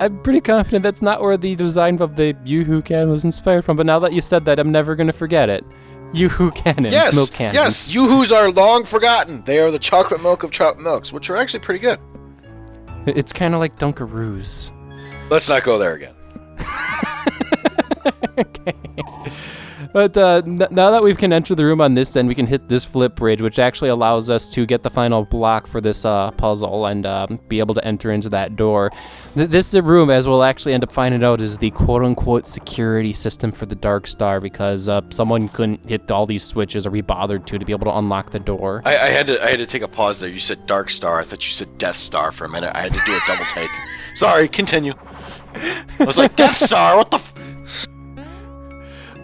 I'm pretty confident that's not where the design of the Yoo-hoo can was inspired from, but now that you said that, I'm never going to forget it. Yoo-hoo cannons, milk cannons. Yes, Yoo-hoos are long forgotten. They are the chocolate milk of chocolate milks, which are actually pretty good. It's kind of like Dunkaroos. Let's not go there again. Okay. But now that we can enter the room on this end, we can hit this flip bridge, which actually allows us to get the final block for this puzzle and be able to enter into that door. This room, as we'll actually end up finding out, is the quote-unquote security system for the Dark Star because someone couldn't hit all these switches or be bothered to be able to unlock the door. I had to take a pause there. You said Dark Star. I thought you said Death Star for a minute. I had to do a double take. Sorry, continue. I was like, Death Star, what the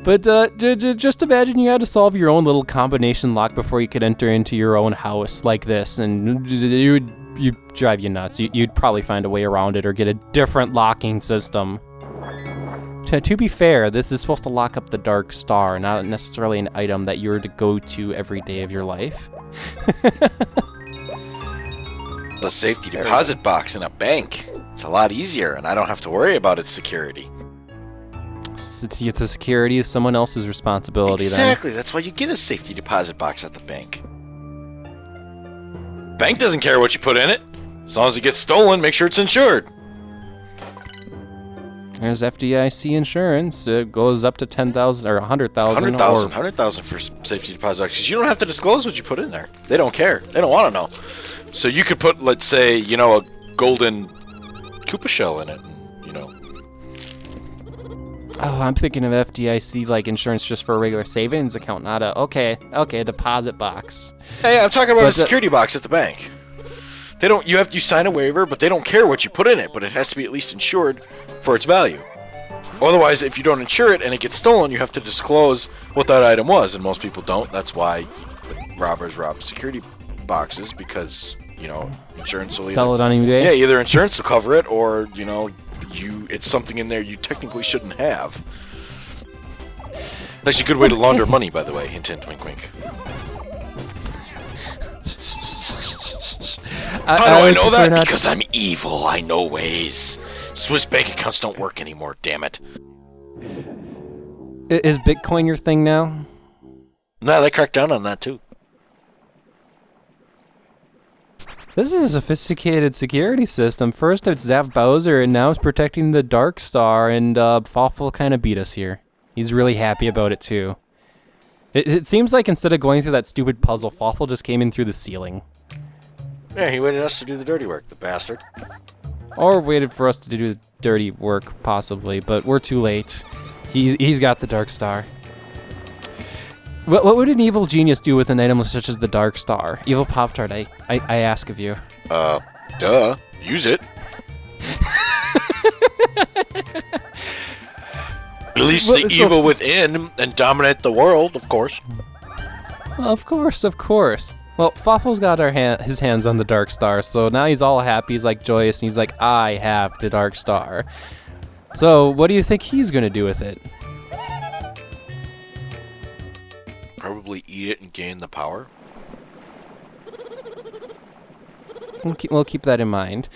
But just imagine you had to solve your own little combination lock before you could enter into your own house like this, and you'd drive you nuts. You'd probably find a way around it or get a different locking system. To be fair, this is supposed to lock up the Dark Star, not necessarily an item that you're to go to every day of your life. The safety deposit box in a bank. It's a lot easier, and I don't have to worry about its security. The security is someone else's responsibility. Exactly. Then. That's why you get a safety deposit box at the bank. Bank doesn't care what you put in it. As long as it gets stolen, make sure it's insured. There's FDIC insurance. It goes up to 10,000 or 100,000. 100,000 for safety deposit box. Because you don't have to disclose what you put in there. They don't care. They don't want to know. So you could put, let's say, a golden Koopa shell in it. Oh, I'm thinking of FDIC like insurance just for a regular savings account, not a a deposit box. Hey, I'm talking about a security box at the bank. They don't. You sign a waiver, but they don't care what you put in it. But it has to be at least insured for its value. Otherwise, if you don't insure it and it gets stolen, you have to disclose what that item was, and most people don't. That's why robbers rob security boxes because insurance will sell it on eBay. Yeah, either insurance will cover it, or it's something in there you technically shouldn't have. That's a good way to launder money, by the way. Hint, hint, wink, wink. How do I know that? Because I'm evil. I know ways. Swiss bank accounts don't work anymore, damn it. Is Bitcoin your thing now? No, they cracked down on that, too. This is a sophisticated security system. First it's Zap Bowser, and now it's protecting the Dark Star, and Fawful kind of beat us here. He's really happy about it, too. It seems like instead of going through that stupid puzzle, Fawful just came in through the ceiling. Yeah, he waited us to do the dirty work, the bastard. Or waited for us to do the dirty work, possibly, but we're too late. He's got the Dark Star. What would an evil genius do with an item such as the Dark Star? Evil Pop-Tart, I ask of you. Duh. Use it. Release the evil within and dominate the world, of course. Of course. Well, Fawful's got his hands on the Dark Star, so now he's all happy, he's like joyous, and he's like, I have the Dark Star. So, what do you think he's going to do with it? Probably eat it and gain the power. We'll keep that in mind.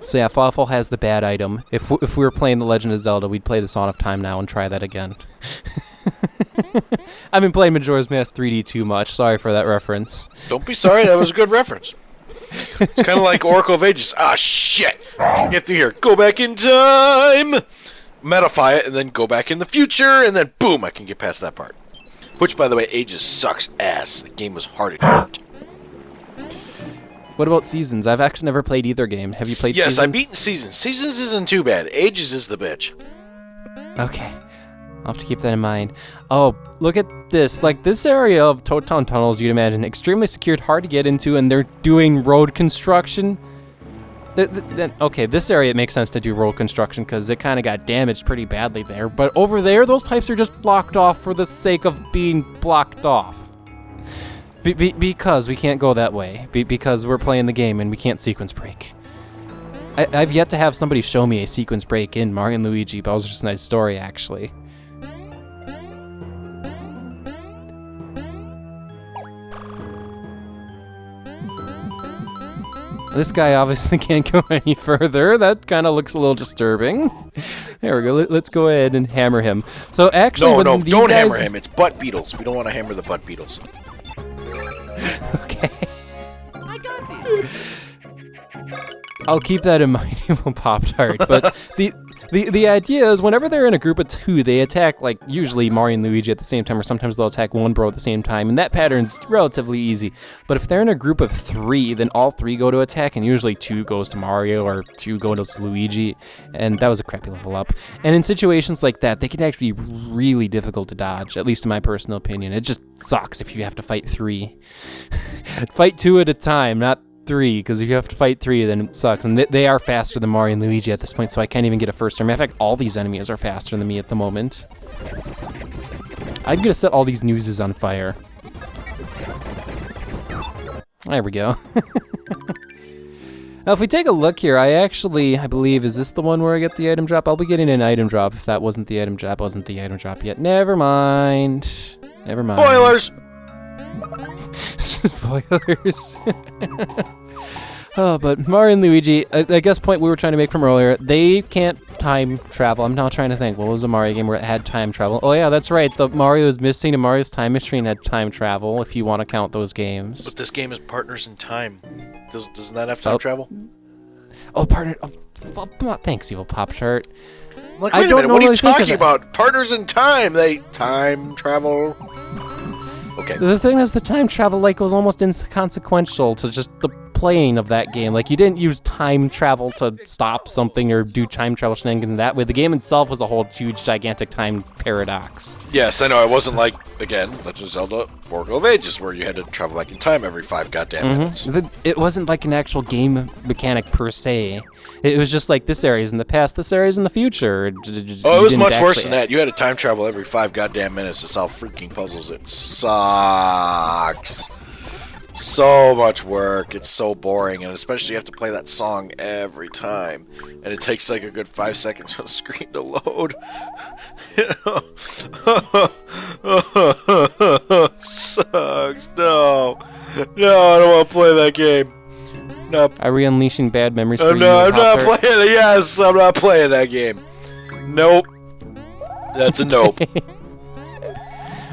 So yeah, Fawful has the bad item. If we were playing The Legend of Zelda, we'd play the Song of Time now and try that again. I've been playing Majora's Mask 3D too much. Sorry for that reference. Don't be sorry, that was a good reference. It's kind of like Oracle of Ages. Ah, shit! Get through here. Go back in time! Metify it, and then go back in the future, and then boom, I can get past that part. Which, by the way, Ages sucks ass. The game was hard to hurt. What about Seasons? I've actually never played either game. Have you played Seasons? Yes, I've beaten Seasons. Seasons isn't too bad. Ages is the bitch. Okay. I'll have to keep that in mind. Oh, look at this. Like, this area of Toad Town Tunnels, you'd imagine, extremely secured, hard to get into, and they're doing road construction. Okay, this area, it makes sense to do road construction because it kind of got damaged pretty badly there. But over there, those pipes are just blocked off for the sake of being blocked off. Because we can't go that way. Because we're playing the game and we can't sequence break. I've yet to have somebody show me a sequence break in Mario and Luigi Bowser's Night Story, actually. This guy obviously can't go any further. That kind of looks a little disturbing. There we go. Let's go ahead and hammer him. So actually, No, these don't guys... hammer him. It's butt beetles. We don't want to hammer the butt beetles. Okay. I got this. I'll keep that in mind, evil Pop-Tart. But the idea is whenever they're in a group of 2, they attack, like, usually Mario and Luigi at the same time, or sometimes they'll attack one bro at the same time, and that pattern's relatively easy. But if they're in a group of 3, then all 3 go to attack, and usually 2 goes to Mario, or 2 go to Luigi, and that was a crappy level up. And in situations like that, they can actually be really difficult to dodge, at least in my personal opinion. It just sucks if you have to fight 3. Fight 2 at a time, not 3, because if you have to fight 3, then it sucks. And they are faster than Mario and Luigi at this point, so I can't even get a first turn. Matter of fact, all these enemies are faster than me at the moment. I'm gonna set all these newses on fire. There we go. Now, if we take a look here, I believe, is this the one where I get the item drop? I'll be getting an item drop if that wasn't the item drop. Wasn't the item drop yet. Never mind. Never mind. Spoilers! Spoilers. Oh, but Mario and Luigi, I guess point we were trying to make from earlier, they can't time travel. I'm now trying to think, what was a Mario game where it had time travel? Oh yeah, that's right. The Mario is missing, and Mario's Time Machine had time travel, if you want to count those games. But this game is Partners in Time. Doesn't that have time travel? Oh, partner. Oh, thanks, evil Pop-Tart. Like, wait a minute, what are you talking about? Partners in Time. They time travel. Okay. The thing is, the time travel was almost inconsequential to just the playing of that game. Like, you didn't use time travel to stop something or do time travel shenanigans that way. The game itself was a whole huge, gigantic time paradox. Yes, I know. It wasn't like, again, Legend of Zelda Oracle of Ages, where you had to travel back in time every 5 goddamn minutes. It wasn't like an actual game mechanic per se. It was just like, this area's in the past, this area's in the future. Oh, it was much worse than that. You had to time travel every 5 goddamn minutes to solve freaking puzzles. It sucks. So much work. It's so boring, and especially you have to play that song every time, and it takes like a good 5 seconds for the screen to load. Sucks. No, I don't want to play that game. No. Are we unleashing bad memories for you? No, I'm not playing it. Yes, I'm not playing that game. Nope. That's a nope.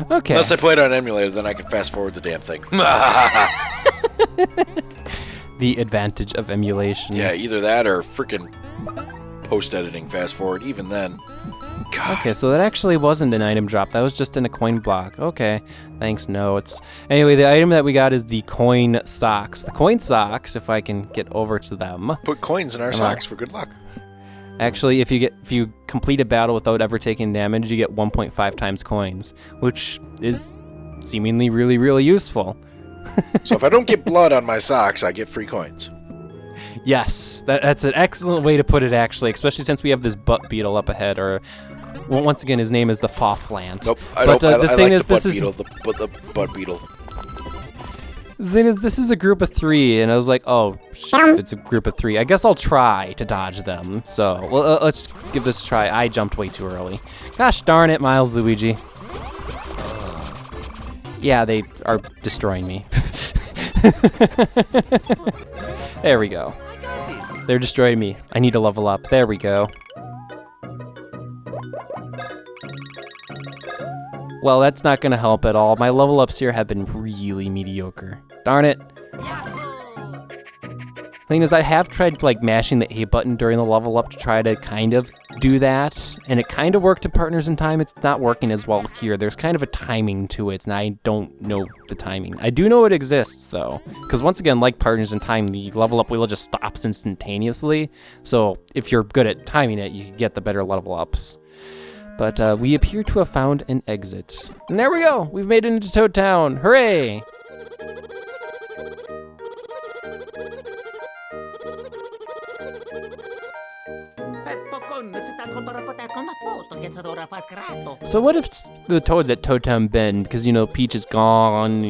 Okay. Unless I play it on an emulator, then I can fast forward the damn thing. The advantage of emulation. Yeah, either that or freaking post-editing fast forward. Even then. God. Okay, so that actually wasn't an item drop. That was just in a coin block. Okay, thanks, notes. Anyway, the item that we got is the coin socks. The coin socks, if I can get over to them. Put coins in our socks for good luck. Actually, if you complete a battle without ever taking damage, you get 1.5 times coins, which is seemingly really, really useful. So if I don't get blood on my socks, I get free coins. Yes, that's an excellent way to put it, actually, especially since we have this butt beetle up ahead, or once again, his name is the Fawful. Nope, I but, don't. The I thing like is, the this butt is beetle. The butt beetle. The thing is, this is a group of 3, and I was like, oh, shit, it's a group of 3. I guess I'll try to dodge them. So, well, let's give this a try. I jumped way too early. Gosh darn it, Milesluigi. Yeah, they are destroying me. There we go. They're destroying me. I need to level up. There we go. Well, that's not gonna help at all. My level ups here have been really mediocre. Darn it. Thing is, I have tried mashing the A button during the level up to try to kind of do that, and it kind of worked in Partners in Time. It's not working as well here. There's kind of a timing to it, and I don't know the timing. I do know it exists, though, because once again, like Partners in Time, the level up wheel just stops instantaneously, so if you're good at timing it, you can get the better level ups. But we appear to have found an exit. And there we go! We've made it into Toad Town! Hooray! So what if the Toads at Toad Town Bend, because, Peach is gone,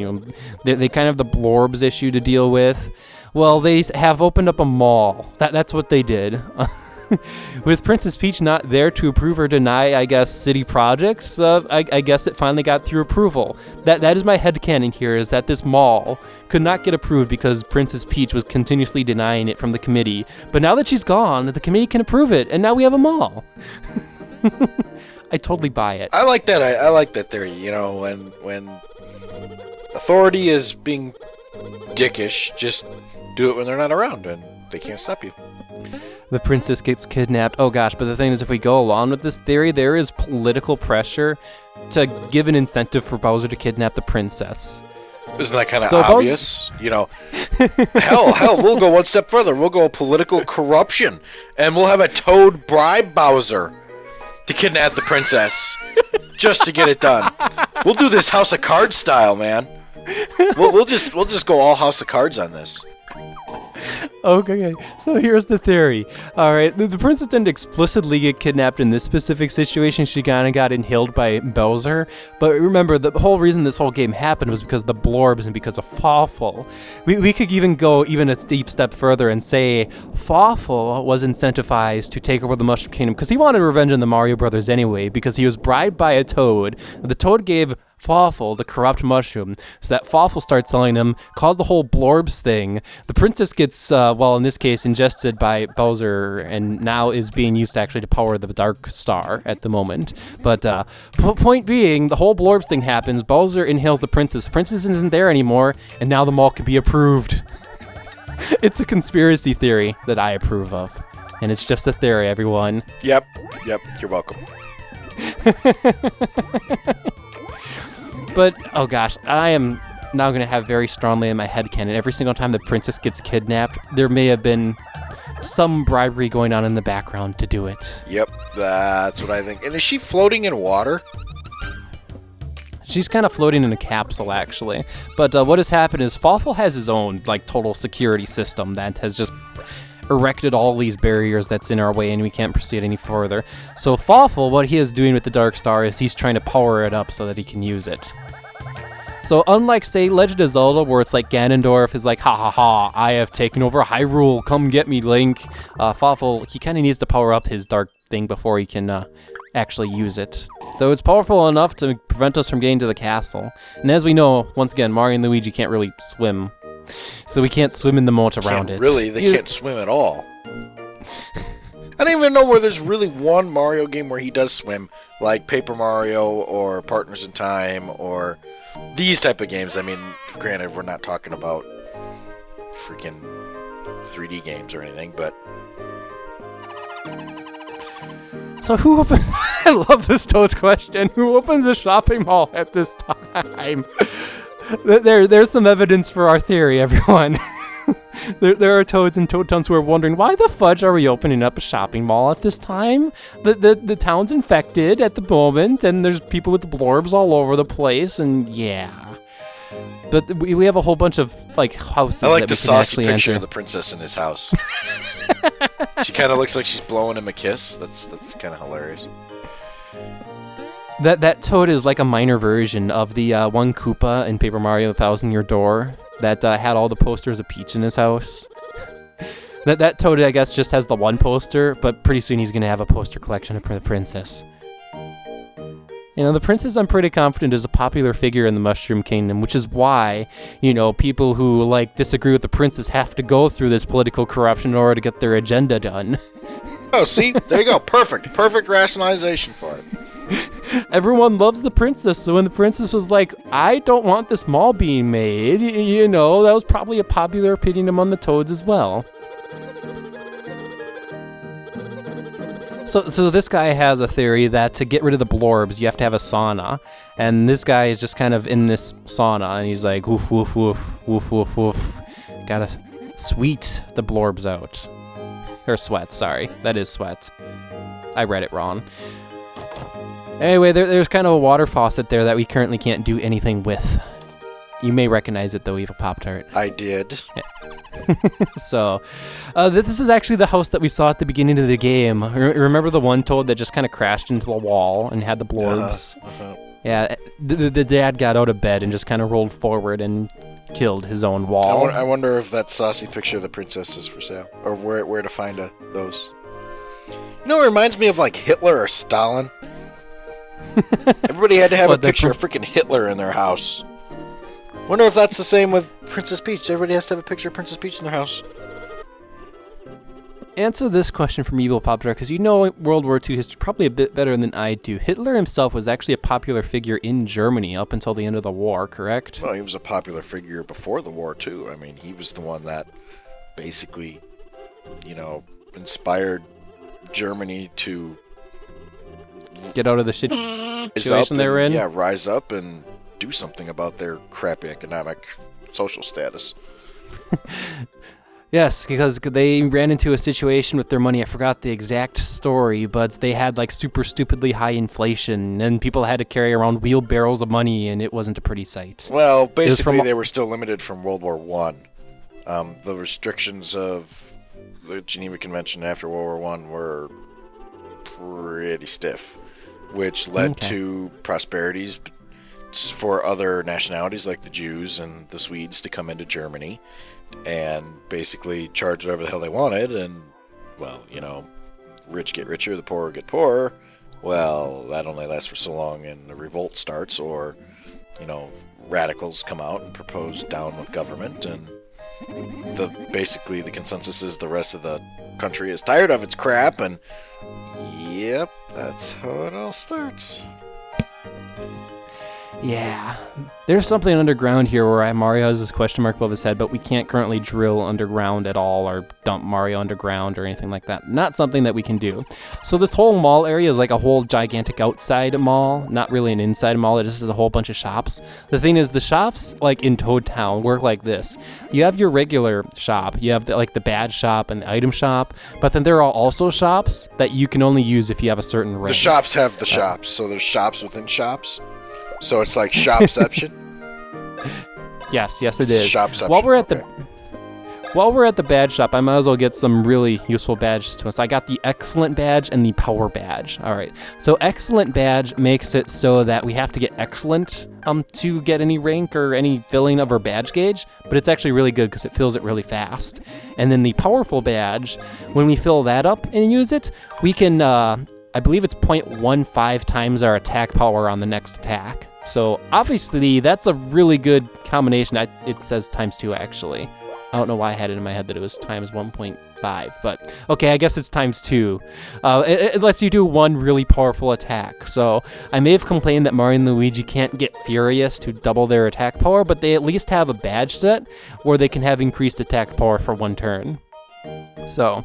they kind of have the Blorbs issue to deal with. Well, they have opened up a mall. That's what they did. With Princess Peach not there to approve or deny, I guess, city projects, I guess it finally got through approval. That is my headcanon here, is that this mall could not get approved because Princess Peach was continuously denying it from the committee. But now that she's gone, the committee can approve it, and now we have a mall. I totally buy it. I like that. I like that theory. You know, when authority is being dickish, just do it when they're not around, and they can't stop you. The princess gets kidnapped. Oh gosh, but the thing is, if we go along with this theory, there is political pressure to give an incentive for Bowser to kidnap the princess. Isn't that kind of obvious? You know, hell, we'll go one step further. We'll go political corruption, and we'll have a Toad bribe Bowser to kidnap the princess just to get it done. We'll do this House of Cards style, man. We'll just go all House of Cards on this. Okay, so here's the theory. All right, the princess didn't explicitly get kidnapped in this specific situation. She kind of got inhaled by Bowser. But remember, the whole reason this whole game happened was because of the Blorbs and because of Fawful. We could even go a steep step further and say Fawful was incentivized to take over the Mushroom Kingdom because he wanted revenge on the Mario Brothers anyway, because he was bribed by a Toad. The Toad gave Fawful the corrupt mushroom, so that Fawful starts selling him, caused the whole Blorbs thing. The princess gets, in this case, ingested by Bowser, and now is being used actually to power the Dark Star at the moment. But point being, the whole Blorbs thing happens, Bowser inhales the princess isn't there anymore, and now the mall can be approved. It's a conspiracy theory that I approve of, and it's just a theory, everyone. Yep, you're welcome. But, oh gosh, I am now going to have very strongly in my headcanon, every single time the princess gets kidnapped, there may have been some bribery going on in the background to do it. Yep, that's what I think. And is she floating in water? She's kind of floating in a capsule, actually. But what has happened is Fawful has his own, total security system that has just erected all these barriers that's in our way, and we can't proceed any further. So Fawful, what he is doing with the Dark Star is he's trying to power it up so that he can use it. So unlike, say, Legend of Zelda, where it's like Ganondorf is like, ha ha ha, I have taken over Hyrule, come get me, Link. Fawful, he kind of needs to power up his dark thing before he can actually use it. Though it's powerful enough to prevent us from getting to the castle. And as we know, once again, Mario and Luigi can't really swim. So we can't swim in the moat around it. Really, they can't swim at all. I don't even know where there's really one Mario game where he does swim, like Paper Mario or Partners in Time or these type of games. I mean, granted, we're not talking about freaking 3D games or anything, but... So who opens... I love this Toad's question. Who opens a shopping mall at this time? There's some evidence for our theory, everyone. There are Toads and Toad-Tons who are wondering, why the fudge are we opening up a shopping mall at this time? The town's infected at the moment, and there's people with Blorbs all over the place, and yeah. But we have a whole bunch of, houses I like that the we can saucy actually picture enter. of the princess in his house. She kind of looks like she's blowing him a kiss. That's kind of hilarious. That Toad is like a minor version of the one Koopa in Paper Mario: The Thousand-Year Door that had all the posters of Peach in his house. That Toad, I guess, just has the one poster, but pretty soon he's going to have a poster collection for the princess. You know, the princess, I'm pretty confident, is a popular figure in the Mushroom Kingdom, which is why, people who, disagree with the princess have to go through this political corruption in order to get their agenda done. Oh, see? There you go. Perfect. Perfect rationalization for it. Everyone loves the princess, so when the princess was like, I don't want this mall being made, that was probably a popular opinion among the Toads as well. So this guy has a theory that to get rid of the Blorbs, you have to have a sauna. And this guy is just kind of in this sauna, and he's like, woof, woof, woof, woof, woof, woof. Gotta sweet the Blorbs out. Or sweat, sorry. That is sweat. I read it wrong. Anyway, there's kind of a water faucet there that we currently can't do anything with. You may recognize it, though, Evil Pop-Tart. I did. So, this is actually the house that we saw at the beginning of the game. Remember the one Toad that just kind of crashed into the wall and had the Blorbs? Yeah, the dad got out of bed and just kind of rolled forward and killed his own wall. I wonder if that saucy picture of the princess is for sale, or where to find those. You know, it reminds me of like Hitler or Stalin. Everybody had to have a picture of freaking Hitler in their house. Wonder if that's the same with Princess Peach. Everybody has to have a picture of Princess Peach in their house. Answer this question from Evil Popular, because you know World War II history probably a bit better than I do. Hitler himself was actually a popular figure in Germany up until the end of the war, correct? Well, he was a popular figure before the war, too. I mean, he was the one that basically, you know, inspired Germany to get out of the situation they were in? Yeah, rise up and do something about their crappy economic, social status. Yes, because they ran into a situation with their money. I forgot the exact story, but they had like super stupidly high inflation, and people had to carry around wheelbarrows of money, and it wasn't a pretty sight. Well, basically, they were still limited from World War One. The restrictions of the Geneva Convention after World War One were pretty stiff, which led to prosperities for other nationalities like the Jews and the Swedes to come into Germany and basically charge whatever the hell they wanted, and, well, you know, rich get richer, the poor get poorer. Well, that only lasts for so long, and the revolt starts, or, you know, radicals come out and propose down with government, and basically the consensus is the rest of the country is tired of its crap, and yep, that's how it all starts. Yeah, there's something underground here where Mario has this question mark above his head, but we can't currently drill underground at all or dump Mario underground or anything like that. Not something that we can do. So this whole mall area is like a whole gigantic outside mall, not really an inside mall. It just is a whole bunch of shops. The thing is, the shops like in Toad Town work like this. You have your regular shop, you have the badge shop and the item shop, but then there are also shops that you can only use if you have a certain rank. The shops have the shops, so there's shops within shops. So it's like shopception. Yes, it is. Shopception. While we're at the badge shop, I might as well get some really useful badges to us. I got the Excellent badge and the Power badge. All right. So Excellent badge makes it so that we have to get Excellent to get any rank or any filling of our badge gauge, but it's actually really good because it fills it really fast. And then the Powerful badge, when we fill that up and use it, we can, I believe it's 0.15 times our attack power on the next attack. So obviously that's a really good combination. It says ×2 actually. I don't know why I had it in my head that it was times 1.5, but okay, I guess it's ×2. It lets you do one really powerful attack. So I may have complained that Mario and Luigi can't get Furious to double their attack power, but they at least have a badge set where they can have increased attack power for one turn. So,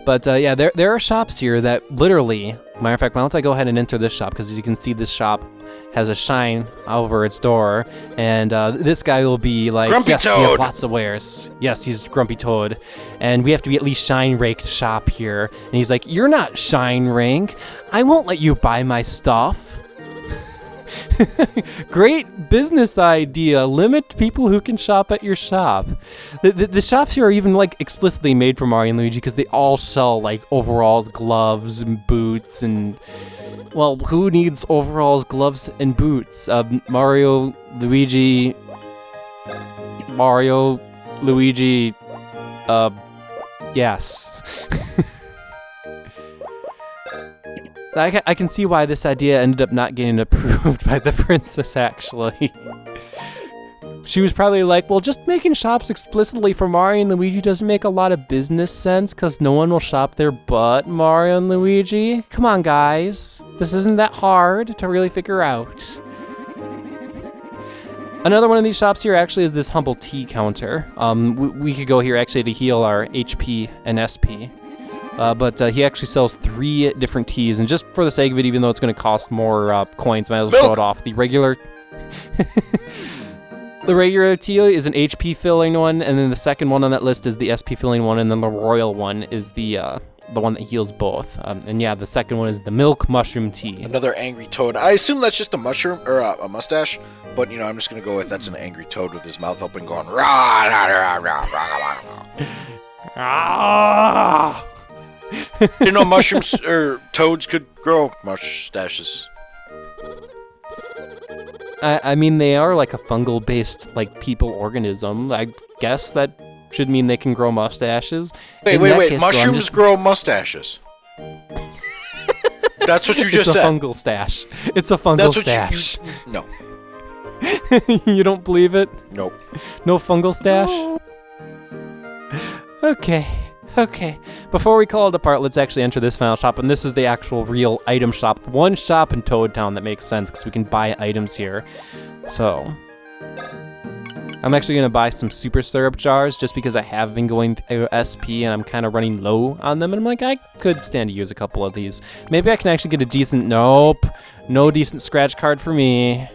but yeah, there are shops here that literally, matter of fact, why don't I go ahead and enter this shop, because as you can see, this shop has a shine over its door, and this guy will be like, Grumpy yes, Toad. we have lots of wares. Yes, he's Grumpy Toad, and we have to be at least shine ranked shop here. And he's like, you're not shine rank. I won't let you buy my stuff. Great business idea. Limit people who can shop at your shop. The shops here are even like explicitly made for Mario and Luigi because they all sell like overalls, gloves, and boots, and well, who needs overalls, gloves, and boots? Mario, Luigi, yes. I can see why this idea ended up not getting approved by the princess, actually. She was probably like, well, just making shops explicitly for Mario and Luigi doesn't make a lot of business sense because no one will shop there but Mario and Luigi. Come on, guys. This isn't that hard to really figure out. Another one of these shops here actually is this humble tea counter. We could go here actually to heal our HP and SP. But he actually sells 3 different teas, and just for the sake of it, even though it's going to cost more coins, might as well show it off. The regular tea is an HP filling one, and then the second one on that list is the SP filling one, and then the royal one is the one that heals both. And yeah, the second one is the milk mushroom tea. Another angry toad. I assume that's just a mushroom or a mustache, but you know, I'm just gonna go with that's an angry toad with his mouth open, going rah rah rah rah rah rah. Ah! You know, mushrooms or toads could grow mustaches. I mean, they are like a fungal-based, like, people organism. I guess that should mean they can grow mustaches. Wait. Mushrooms grow mustaches. That's what you just said. It's a fungal stash. It's a fungal stash. No. You don't believe it? Nope. No fungal stash? No. Okay. Okay. Before we call it apart, let's actually enter this final shop, and this is the actual real item shop. One shop in Toad Town that makes sense, because we can buy items here. So, I'm actually going to buy some super syrup jars, just because I have been going through SP, and I'm kind of running low on them, and I'm like, I could stand to use a couple of these. Maybe I can actually get a decent... Nope. No decent scratch card for me.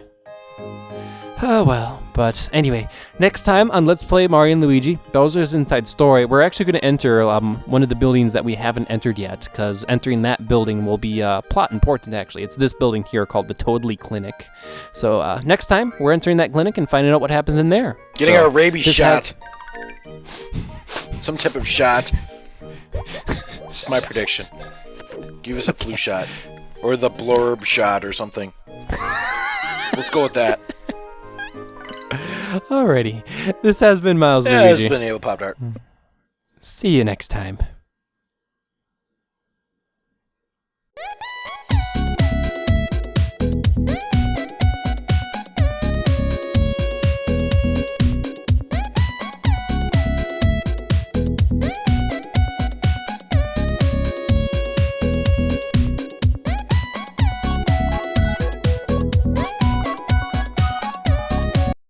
Oh well, but anyway, next time on Let's Play Mario and Luigi, Bowser's Inside Story, we're actually going to enter one of the buildings that we haven't entered yet, because entering that building will be plot important, actually. It's this building here called the Toadley Clinic. So next time, we're entering that clinic and finding out what happens in there. Getting our rabies shot. Some type of shot. That's my prediction. Give us a flu shot. Or the blurb shot or something. Let's go with that. Alrighty, this has been Milesluigi. Yeah, it's been Ava Pop Tart. See you next time.